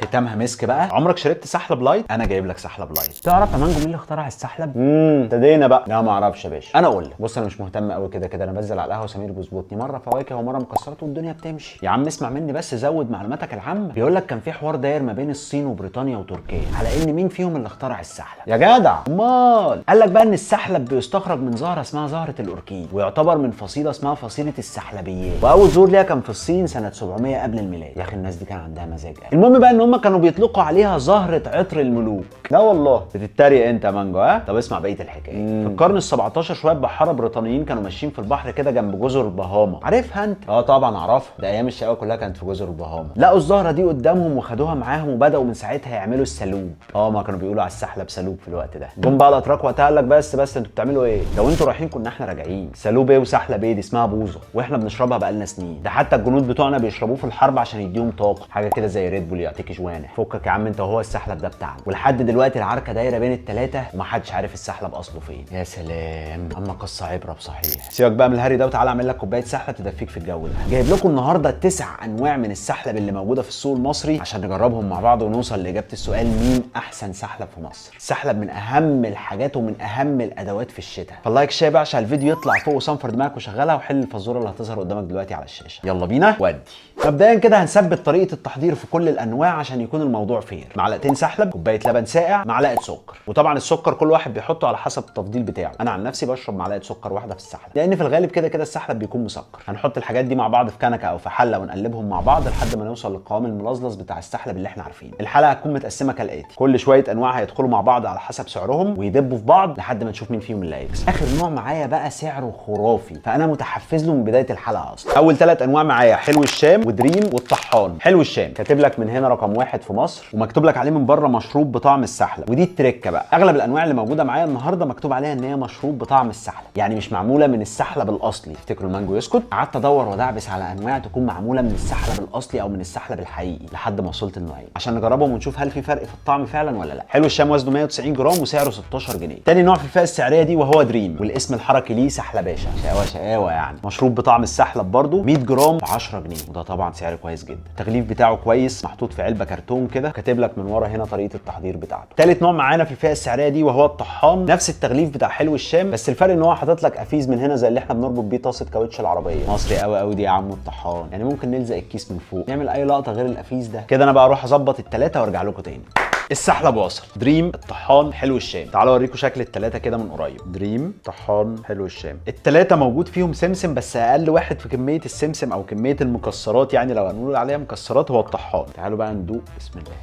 ختامها مسك بقى. عمرك شربت سحلب لايت؟ انا جايب لك سحلب لايت. تعرف يا مانجو مين اللي اخترع السحلب؟ ابتدينا بقى. لا ما اعرفش يا باشا. انا اقول لك، بص انا مش مهتم قوي كده كده، انا بنزل على القهوه سمير بيظبطني، مره فواكه ومره مكسرات والدنيا بتمشي. يا عم اسمع مني بس، زود معلوماتك العامه. بيقول لك كان في حوار داير ما بين الصين وبريطانيا وتركيا على ان مين فيهم اللي اخترع السحلب. يا جدع امال. قال لك بقى ان السحلب بيستخرج من زهره اسمها زهره الاوركيد، ويعتبر من فصيله اسمها فصيله السحلبيات، واول ظهور ليها كان في الصين سنه 700 قبل الميلاد. يا اخي الناس دي كان عندها مزاج قوي. المهم بقى ان هم كانوا بيطلقوا عليها زهره عطر الملوك. لا والله بتتريق انت يا مانجو؟ ها طب اسمع بقيه الحكايه. في القرن ال17 شويه بحاره بريطانيين كانوا ماشيين في البحر كده جنب جزر البهاما. عارفها انت؟ طبعا اعرفها، ده ايام الشقاوه كلها كانت في جزر البهاما. لقوا الزهره دي قدامهم وخدوها معاهم وبداوا من ساعتها يعملوا السلوب. ما كانوا بيقولوا على السحلب سلوب في الوقت ده. جم بقى الاتراك وقتها قال لك بس انتوا بتعملوا ايه؟ لو انتوا رايحين كنا احنا راجعين. سلوب ايه وسحلب ايه؟ دي اسمها بوظه واحنا بنشربها بقالنا سنين. ده حتى الجنود بتوعنا بيشربوه في الحرب عشان يديهم طاقه، حاجه كده زي ريد بول يعطيك جوانح. فكك يا عم انت وهو، السحلب ده بتاعنا، ولحد دلوقتي العركه دايره بين الثلاثه ومحدش عارف السحلب اصله فين. يا سلام، اما قصه عبره بصحيح. سيبك بقى من الهري ده وتعالى اعمل لك كوبايه سحلب تدفيك في الجو ده. جايب لكم النهارده 9 انواع من السحلب اللي موجوده في السوق المصري عشان نجربهم مع بعض ونوصل لاجابه السؤال مين احسن سحلب في مصر. السحلب من اهم الحاجات ومن اهم الادوات في الشتاء، فاللايك شاي بقى عشان الفيديو يطلع فوق وصنفر دماغك وشغلها وحل الفزوره اللي هتظهر قدامك دلوقتي على الشاشه. يلا بينا ودي. مبدئيا كده هنثبت طريقه التحضير في كل الانواع عشان يكون الموضوع فير. معلقتين سحلب، كوبايه لبن ساقع، معلقه سكر. وطبعا السكر كل واحد بيحطه على حسب التفضيل بتاعه. انا عن نفسي بشرب معلقه سكر واحده في السحلب لان في الغالب كده كده السحلب بيكون مسكر. هنحط الحاجات دي مع بعض في كنكه او في حله ونقلبهم مع بعض لحد ما نوصل للقوام الملزلز بتاع السحلب اللي احنا عارفينه. الحلقه هتكون متقسمه كالاتي: كل شويه انواع هيدخلوا مع بعض على حسب سعرهم ويدبوا في بعض لحد ما نشوف مين فيهم اللي هيكسب. اخر نوع معايا بقى سعره خرافي، فانا متحفز له من بدايه الحلقه اصلا. اول 3 انواع معايا حلو الشام ودريم والطحان. حلو الشام كاتب لك من هنا رقم 1 في مصر، ومكتوب لك عليه من بره مشروب بطعم السحلب، ودي التركه بقى. اغلب الانواع اللي موجوده معايا النهارده مكتوب عليها ان هي مشروب بطعم السحلب، يعني مش معموله من السحلب الاصلي. تفتكروا المانجو يسكت؟ قعدت ادور وادعبس على انواع تكون معموله من السحلب الاصلي او من السحلب الحقيقي لحد ما وصلت النوعين عشان نجربهم ونشوف هل في فرق في الطعم فعلا ولا لا. حلو الشام وزنه 190 جرام وسعره 16 جنيه. تاني نوع في الفئه السعريه دي وهو دريم، والاسم الحركي ليه سحلباشا، شقاوه يعني. مشروب بطعم السحلب برده 100 جرام ب 10 جنيه، وده طبعا سعر كويس جدا. التغليف بتاعه كويس، محطوط في علبه كرتون كده، كاتب لك من ورا هنا طريقه التحضير بتاعته. تالت نوع معانا في الفئه السعريه دي وهو الطحان، نفس التغليف بتاع حلو الشام، بس الفرق ان هو حاطط لك افيز من هنا زي اللي احنا بنربط بيه طاسه كاوتش العربيه. مصري قوي دي يا عم الطحان، يعني ممكن نلزق الكيس من فوق، نعمل اي لقطه غير الافيز ده كده. انا بقى اروح اظبط الثلاثه وارجع لكم تاني. السحلب واصل، دريم، الطحان، حلو الشام. تعالوا اوريكم شكل الثلاثه كده من قريب. دريم، طحان، حلو الشام. الثلاثه موجود فيهم سمسم، بس اقل واحد في كميه السمسم او كميه المكسرات، يعني لو هنقول عليها مكسرات هو الطحان. تعالوا بقى ندوق. بسم الله.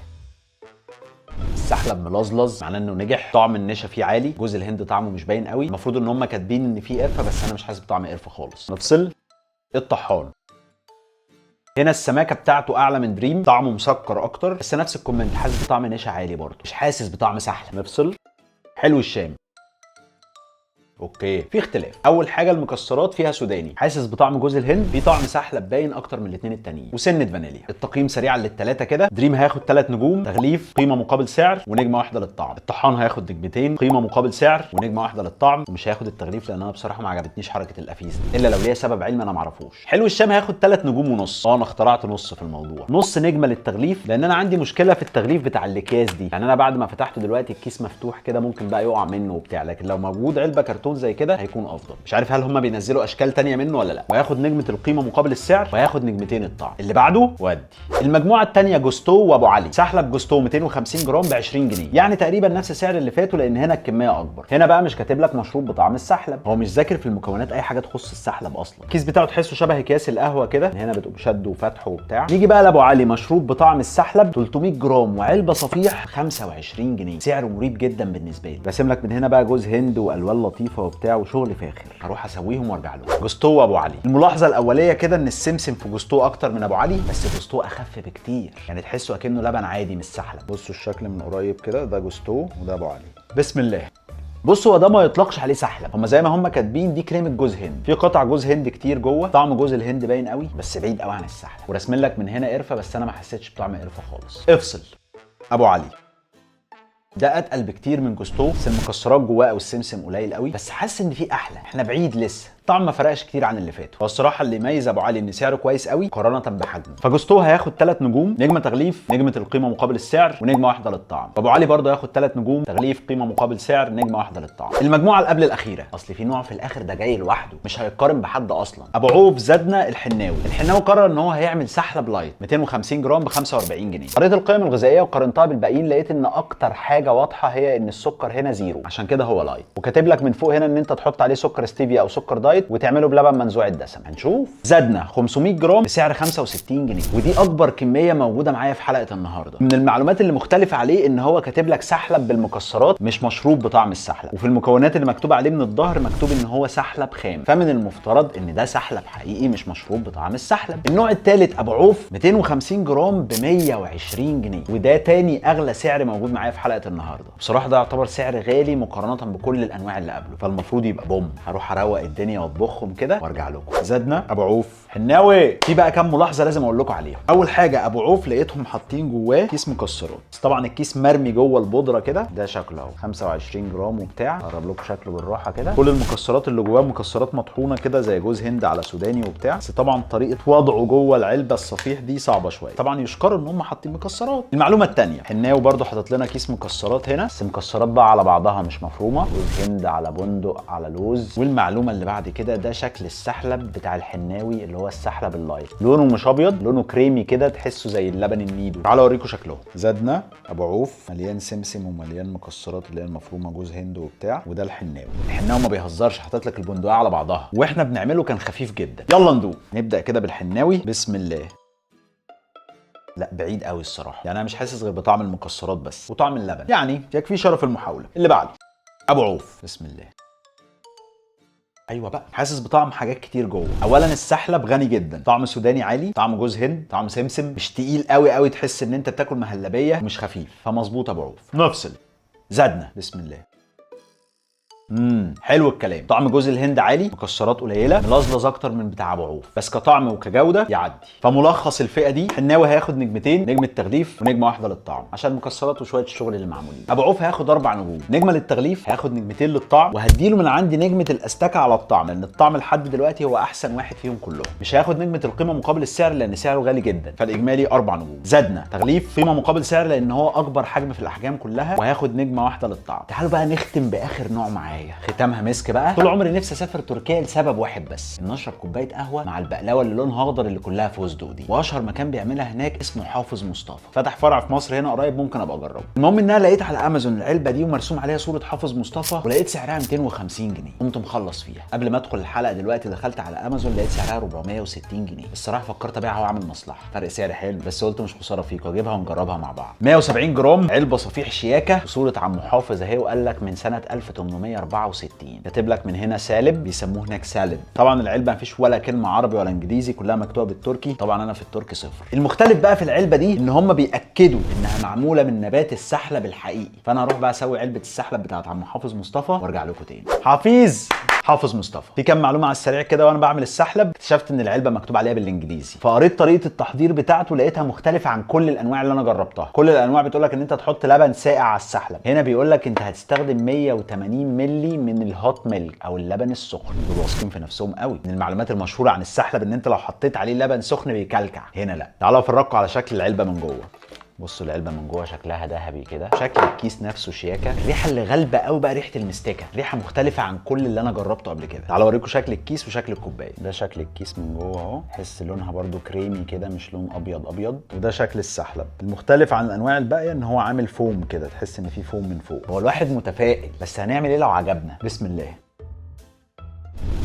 السحلب ملزلز، معناه انه نجح. طعم النشا فيه عالي، جوز الهند طعمه مش باين قوي. المفروض ان هم كاتبين ان فيه قرفه بس انا مش حاسس بطعم قرفه خالص. نفصل. الطحان هنا السماكه بتاعته اعلى من دريم، طعمه مسكر اكتر، بس نفس الكومنت، حاسس بطعم نشا عالي برضه، مش حاسس بطعم سحلب. نفصل. حلو الشام. اوكي، في اختلاف. اول حاجه المكسرات فيها سوداني، حاسس بطعم جوز الهند، في طعم سحلب باين اكتر من الاثنين التانيين، وسنه فانيليا. التقييم سريعا للثلاثه كده: دريم هياخد 3 نجوم تغليف، قيمه مقابل سعر، ونجمه واحده للطعم. الطحان هياخد نجمتين، قيمه مقابل سعر، ونجمه واحده للطعم، ومش هياخد التغليف لان انا بصراحه ما عجبتنيش حركه الافيز الا لو ليها سبب علمي انا ما اعرفوش. حلو الشام هياخد 3 نجوم ونص. انا اخترعت نص في الموضوع، نص نجمه للتغليف، لان انا عندي مشكله في التغليف بتاع الاكياس دي، يعني انا بعد ما فتحته دلوقتي الكيس مفتوح كده ممكن بقى يقع منه وبتاع، لكن لو موجود علبه كرتون زي كده هيكون افضل. مش عارف هل هم بينزلوا اشكال تانية منه ولا لا. وهياخد نجمه القيمه مقابل السعر، وهياخد نجمتين الطعم. اللي بعده ودي. المجموعه الثانيه جوستو وابو علي. سحلب جوستو 250 جرام ب 20 جنيه، يعني تقريبا نفس سعر اللي فاتوا لان هنا الكميه اكبر. هنا بقى مش كاتب لك مشروب بطعم السحلب، هو مش ذاكر في المكونات اي حاجه تخص السحلب اصلا. الكيس بتاعه تحسه شبه اكياس القهوه كده، هنا بتقوم شده وفتحه وبتاع. نيجي بقى لابو علي، مشروب بطعم السحلب 300 جرام وعلبه صفيح 25 جنيه، سعره مريب جدا بالنسبه لي. راسم لك من هنا بقى جوز هند والوان لطيفه وبتاع وشغل فاخر. هروح اسويهم وارجع له. جوستو وابو علي. الملاحظه الاوليه كده ان السمسم في جوستو اكتر من ابو علي، بس جوستو اخف بكتير، يعني تحسه اكنه لبن عادي مش سحلب. بصوا الشكل من قريب كده، ده جوستو وده ابو علي. بسم الله. بص هو ده ما يطلقش عليه سحلب، هما زي ما هما كاتبين دي كريمه جوز هند، في قطع جوز هند كتير جوه، طعم جوز الهند باين قوي بس بعيد قوي عن السحلب، ورسمين لك من هنا قرفه بس انا ما حسيتش بطعم قرفه خالص. افصل. ابو علي ده اتقل بكتير من جوستو، بس المكسرات جواه او السمسم قليل قوي، بس حاسس ان في احلى، احنا بعيد لسه. الطعم ما فرقش كتير عن اللي فاتوا. والصراحه اللي يميز ابو علي ان سعره كويس قوي مقارنه بحجمه. فجوستو هياخد 3 نجوم، نجمه تغليف، نجمه القيمه مقابل السعر، ونجمه واحده للطعم. ابو علي برضه هياخد 3 نجوم، تغليف، قيمه مقابل سعر، نجمه واحده للطعم. المجموعه اللي قبل الاخيره، اصل في نوع في الاخر ده جاي لوحده مش هيتقارن بحد اصلا. ابو عوف زادنا الحناوي. الحناوي قرر ان هو هيعمل سحلب لايت 250 جرام ب 45 جنيه. قريت القيم الغذائيه وقارنتها بالباقيين، لقيت ان اكتر حاجه واضحه هي ان السكر هنا زيرو، عشان كده هو لايت. وكاتب لك من فوق هنا ان انت تحط عليه سكر ستيفيا او سكر دايت وتعمله بلبن منزوع الدسم. هنشوف. زادنا 500 جرام بسعر 65 جنيه، ودي اكبر كميه موجوده معايا في حلقه النهارده. من المعلومات اللي مختلفه عليه ان هو كاتب لك سحلب بالمكسرات مش مشروب بطعم السحلب، وفي المكونات اللي مكتوب عليه من الظهر مكتوب ان هو سحلب خام، فمن المفترض ان ده سحلب حقيقي مش مشروب بطعم السحلب. النوع الثالث ابو عوف 250 جرام ب 120 جنيه، وده تاني اغلى سعر موجود معايا في حلقه النهارده. بصراحه ده يعتبر سعر غالي مقارنه بكل الانواع اللي قبله، فالمفروض يبقى بوم. هروح اروق الدنيا واطبخهم كده وارجع لكم. زادنا ابو عوف حناوي. في بقى كام ملاحظه لازم اقول لكم عليها. اول حاجه ابو عوف لقيتهم حاطين جواه كيس مكسرات، بس طبعا الكيس مرمي جوه البودره كده. ده شكله اهو 25 جرام وبتاع. اقرب لكم شكله بالراحه كده. كل المكسرات اللي جواه مكسرات مطحونه كده زي جوز هند على سوداني وبتاع، بس طبعا طريقه وضعه جوه العلبه الصفيح دي صعبه شويه. طبعا يشكر ان هم حاطين مكسرات. المعلومه الثانيه، حناوي برده حاطط لنا كيس مكسرات هنا، بس مكسرات بقى على بعضها مش مفرومه، جوز هند على بندق على لوز. والمعلومه اللي بعد كده، ده شكل السحلب بتاع الحناوي اللي هو السحلب اللايت. لونه مش ابيض، لونه كريمي كده، تحسه زي اللبن النيدو. تعالوا اوريكم شكله. زادنا ابو عوف مليان سمسم ومليان مكسرات اللي هي المفرومه، جوز هند وبتاع. وده الحناوي. الحناوي ما بيهزرش، حاطط لك البندقيه على بعضها، واحنا بنعمله كان خفيف جدا. يلا ندوق. نبدا كده بالحناوي. بسم الله. لا بعيد قوي الصراحه، يعني انا مش حاسس غير بطعم المكسرات بس وطعم اللبن، يعني يكفي شرف المحاوله. اللي بعده ابو عوف. بسم الله. ايوه بقى، حاسس بطعم حاجات كتير جوه. اولا السحلب غني جدا، طعم سوداني عالي، طعم جوز هند، طعم سمسم، مش تقيل قوي قوي تحس ان انت بتاكل مهلبيه، مش خفيف، فمظبوط ابو عوف. نفصل. زادنا. بسم الله. حلو الكلام. طعم جوز الهند عالي، مكسرات قليله، ملزلز اكتر من بتاع ابو عوف، بس كطعم وكجوده يعدي. فملخص الفئه دي، حناوي هياخد نجمتين، نجمه تغليف ونجمه واحده للطعم عشان المكسرات وشويه الشغل اللي معمولين. ابو عوف هياخد 4 نجوم، نجمه للتغليف، هياخد نجمتين للطعم، وهديله من عندي نجمه الاستكه على الطعم، لان الطعم لحد دلوقتي هو احسن واحد فيهم كلهم. مش هياخد نجمه القيمه مقابل السعر لان سعره غالي جدا، فالاجمالي 4 نجوم. زادنا تغليف، قيمه مقابل سعر لان هو اكبر حجم في الاحجام كلها، وهياخد نجمه واحده للطعم. تعالوا بقى نختم باخر نوع معايا، ختامها مسك بقى. طول عمري نفسي اسافر تركيا لسبب واحد بس، ان اشرب كوبايه قهوه مع البقلاوه اللي لونها اخضر اللي كلها فستق دي. واشهر مكان بيعملها هناك اسمه حافظ مصطفى، فتح فرع في مصر هنا قريب، ممكن ابقى اجربه. المهم ان انا لقيت على امازون العلبه دي ومرسوم عليها صوره حافظ مصطفى، ولقيت سعرها 250 جنيه. قمت مخلص فيها. قبل ما ادخل الحلقه دلوقتي دخلت على امازون لقيت سعرها 460 جنيه. الصراحه فكرت ابيعها واعمل مصلحه، فرق سعر حلو، بس قلت مش خساره فيك واجيبها ونجربها مع بعض. 170 جرام، علبه صفيح شياكه وصوره عم حافظ اهي، وقال لك من سنه 1864. كاتب لك من هنا سالب، بيسموه هناك سالب. طبعا العلبه مفيش ولا كلمه عربي ولا انجليزي، كلها مكتوبه بالتركي. طبعا انا في التركي صفر. المختلف بقى في العلبه دي ان هم بياكدوا انها معموله من نبات السحلب الحقيقي. فانا هروح بقى اسوي علبه السحلب بتاعت عم حافظ مصطفى وارجع لكم تاني. حافظ مصطفى. في كام معلومه على السريع كده وانا بعمل السحلب. اكتشفت ان العلبه مكتوب عليها بالانجليزي، فقريت طريقه التحضير بتاعته لقيتها مختلفه عن كل الانواع اللي انا جربتها. كل الانواع بتقول لك ان انت تحط لبن ساقع على السحلب، هنا بيقول لك انت هتستخدم 180 مللي من الهوت ميلك او اللبن السخن. دول واثقين في نفسهم قوي. من المعلومات المشهوره عن السحلب ان انت لو حطيت عليه لبن سخن بيكلكع، هنا لا. تعالوا افرجكم على شكل العلبه من جوه. بصوا العلبه من جوه شكلها ذهبي كده، شكل الكيس نفسه شياكه. الريحه اللي غالبه قوي بقى ريحه المستكه، ريحه مختلفه عن كل اللي انا جربته قبل كده. تعالوا اوريكم شكل الكيس وشكل الكوبايه. ده شكل الكيس من جوه اهو، تحس لونها برده كريمي كده، مش لون ابيض ابيض. وده شكل السحلب. المختلف عن الانواع الباقيه ان هو عامل فوم كده، تحس ان في فوم من فوق. هو الواحد متفائل، بس هنعمل ايه لو عجبنا؟ بسم الله.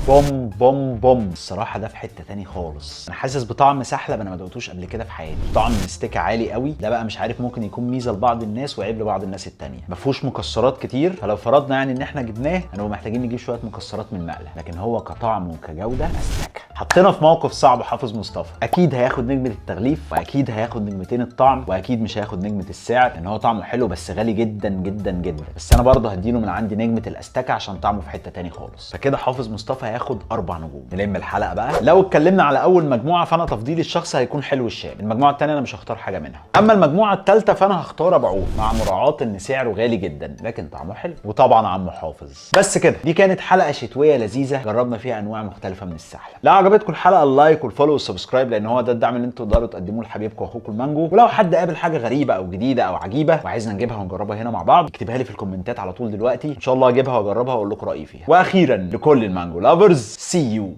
بوم بوم بوم. الصراحه ده في حته تاني خالص. انا حاسس بطعم سحلب انا ما دقتوش قبل كده في حياتي. طعم مستكه عالي قوي. ده بقى مش عارف، ممكن يكون ميزه لبعض الناس وعيب لبعض الناس التانيه. ما فيهوش مكسرات كتير، فلو فرضنا يعني ان احنا جبناه هنبقى محتاجين نجيب شويه مكسرات من المقله، لكن هو كطعم وكجوده استكه. حطينا في موقف صعب حافظ مصطفى. اكيد هياخد نجمه التغليف، واكيد هياخد نجمتين الطعم، واكيد مش هياخد نجمه السعر لان هو طعمه حلو بس غالي جدا جدا جدا. بس انا برضه هديله من عندي نجمه الاستكه عشان طعمه في حته تاني خالص. فكده حافظ مصطفى هياخد 4 نجوم. نلم الحلقه بقى. لو اتكلمنا على اول مجموعه فانا تفضيلي الشخصي هيكون حلو الشام. المجموعه الثانيه انا مش هختار حاجه منها. اما المجموعه الثالثه فانا هختار ابو عود، مع مراعاه ان سعره غالي جدا لكن طعمه حلو، وطبعا عم حافظ. بس كده، دي كانت حلقه شتويه لذيذه جربنا فيها انواع مختلفه من السحلب. لو عجبتكم الحلقه اللايك والفولو والسبسكرايب، لان هو ده الدعم اللي انتوا تقدروا تقدموه لحبيبكم واخوكم المانجو. ولو حد قابل حاجه غريبه او جديده او عجيبه وعايزنا نجيبها ونجربها هنا مع بعض، اكتبها لي في الكومنتات على طول دلوقتي، ان شاء الله اجيبها واجربها واقول لكم رايي فيها. واخيرا لكل المانجو لافرز، سي يو.